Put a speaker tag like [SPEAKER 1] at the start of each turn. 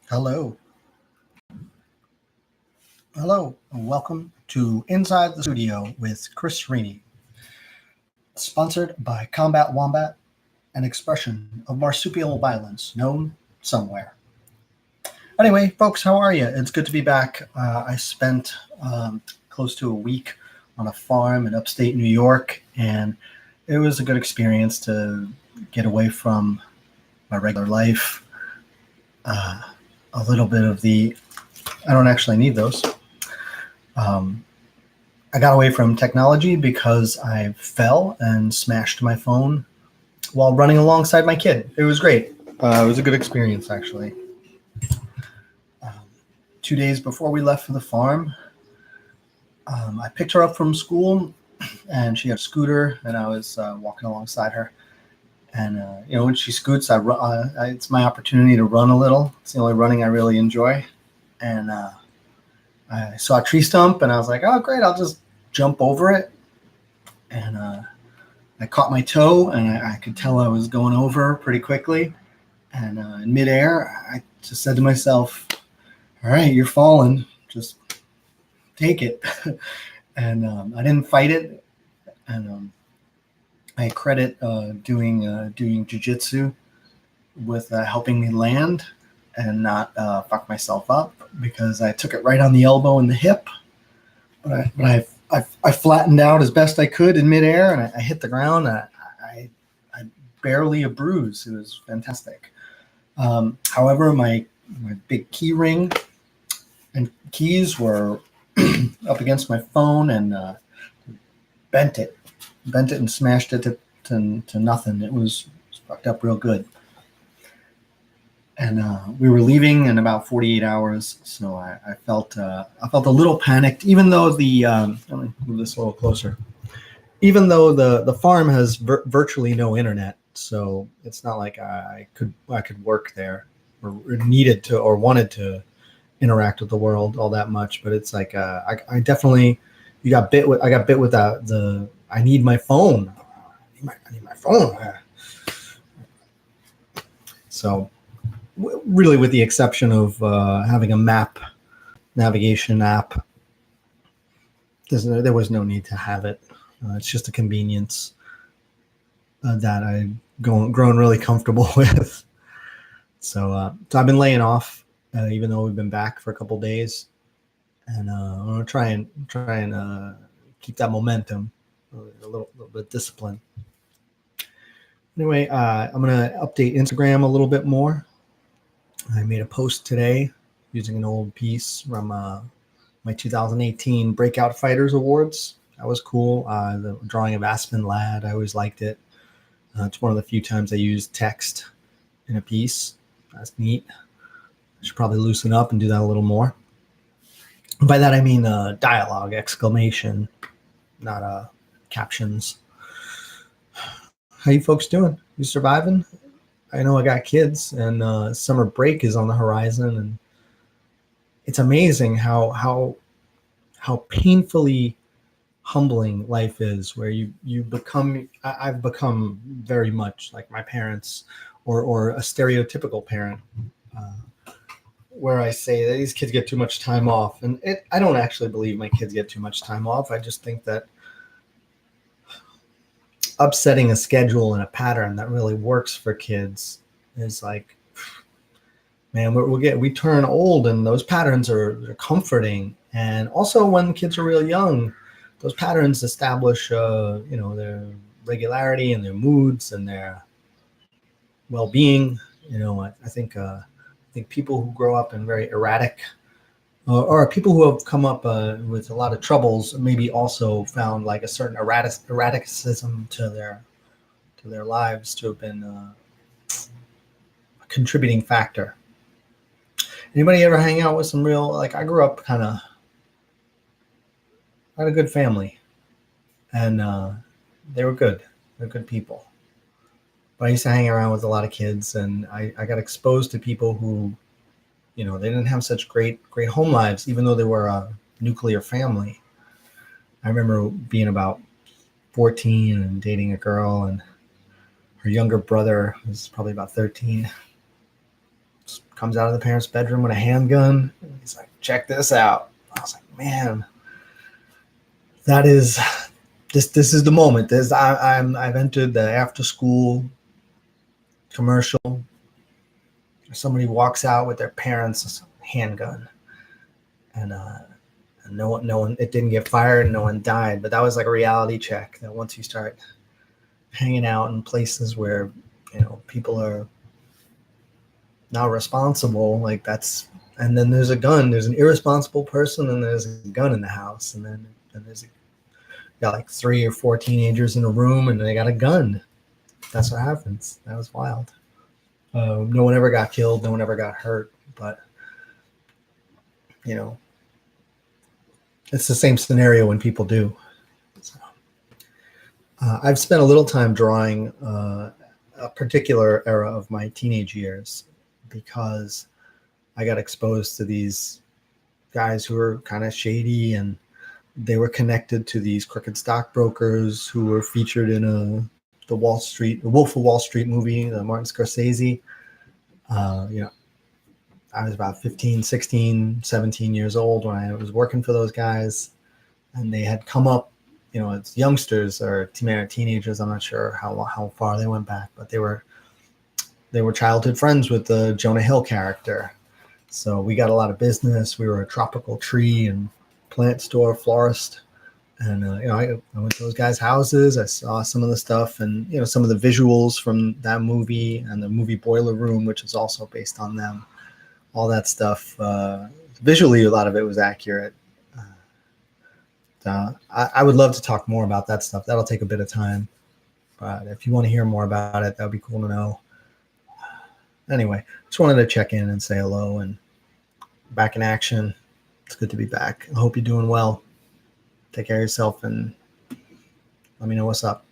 [SPEAKER 1] Hello. Hello, and welcome to Inside the Studio with Chris Rini, sponsored by Combat Wombat, an expression of marsupial violence known somewhere. Anyway, folks, how are you? It's good to be back. I spent close to a week on a farm in upstate New York, and it was a good experience to get away from my regular life. A little bit of I don't actually need those. I got away from technology because I fell and smashed my phone while running alongside my kid. It was great. It was a good experience, actually. 2 days before we left for the farm, I picked her up from school, and she had a scooter, and I was walking alongside her. And when she scoots, it's my opportunity to run a little. It's the only running I really enjoy. And I saw a tree stump, and I was like, "Oh, great! I'll just jump over it." And I caught my toe, and I could tell I was going over pretty quickly. And in midair, I just said to myself, "All right, you're falling. Just take it." And I didn't fight it. And I credit doing jujitsu with helping me land and not fuck myself up, because I took it right on the elbow and the hip. But I flattened out as best I could in midair, and I hit the ground. I barely a bruise. It was fantastic. However, my big key ring and keys were up against my phone, and bent it and smashed it to nothing. It was fucked up real good. And we were leaving in about 48 hours, so I felt a little panicked. Even though let me move this a little closer. Even though the farm has virtually no internet, so it's not like I could work there or needed to or wanted to interact with the world all that much. But it's like I definitely I got bit with the I need my phone. I need my phone. So. Really, with the exception of having a navigation app, there was no need to have it. It's just a convenience that I've grown really comfortable with. So I've been laying off, even though we've been back for a couple days, and I'm gonna try and keep that momentum, a little bit of discipline. Anyway, I'm gonna update Instagram a little bit more. I made a post today using an old piece from my 2018 Breakout Fighters Awards. That was cool. The drawing of Aspen Ladd, I always liked it. It's one of the few times I used text in a piece. That's neat. I should probably loosen up and do that a little more. By that I mean dialogue, exclamation, not captions. How you folks doing? You surviving? I know I got kids, and summer break is on the horizon, and it's amazing how painfully humbling life is, where I've become very much like my parents, or a stereotypical parent, where I say that these kids get too much time off, and I don't actually believe my kids get too much time off. I just think that upsetting a schedule and a pattern that really works for kids is like, man, we turn old, and those patterns are comforting. And also, when kids are real young, those patterns establish their regularity and their moods and their well-being. I think people who grow up in very erratic or people who have come up with a lot of troubles maybe also found like a certain erraticism to their lives to have been a contributing factor. Anybody ever hang out with some real, like, I grew up I had a good family, and they were good. They're good people. But I used to hang around with a lot of kids, and I got exposed to people who, they didn't have such great home lives, even though they were a nuclear family. I remember being about 14 and dating a girl, and her younger brother was probably about 13. comes out of the parents' bedroom with a handgun. He's like, check this out. I was like, man, that is this is the moment. I've entered the after school commercial. Somebody walks out with their parents' handgun, and no one, it didn't get fired, and no one died. But that was like a reality check that once you start hanging out in places where, you know, people are not responsible, like that's, and then there's a gun, there's an irresponsible person, and there's a gun in the house, and then got like 3 or 4 teenagers in a room, and they got a gun. That's what happens. That was wild. No one ever got killed, no one ever got hurt, but you know, it's the same scenario when people do. So, I've spent a little time drawing a particular era of my teenage years because I got exposed to these guys who were kind of shady, and they were connected to these crooked stockbrokers who were featured in the Wolf of Wall Street movie, the Martin Scorsese. You know, I was about 15, 16, 17 years old when I was working for those guys, and they had come up, you know, as youngsters or teenagers. I'm not sure how far they went back, but they were childhood friends with the Jonah Hill character. So we got a lot of business. We were a tropical tree and plant store, florist. And, you know, I went to those guys' houses. I saw some of the stuff and, you know, some of the visuals from that movie and the movie Boiler Room, which is also based on them. All that stuff. Visually, a lot of it was accurate. I would love to talk more about that stuff. That'll take a bit of time. But if you want to hear more about it, that would be cool to know. Anyway, just wanted to check in and say hello and back in action. It's good to be back. I hope you're doing well. Take care of yourself and let me know what's up.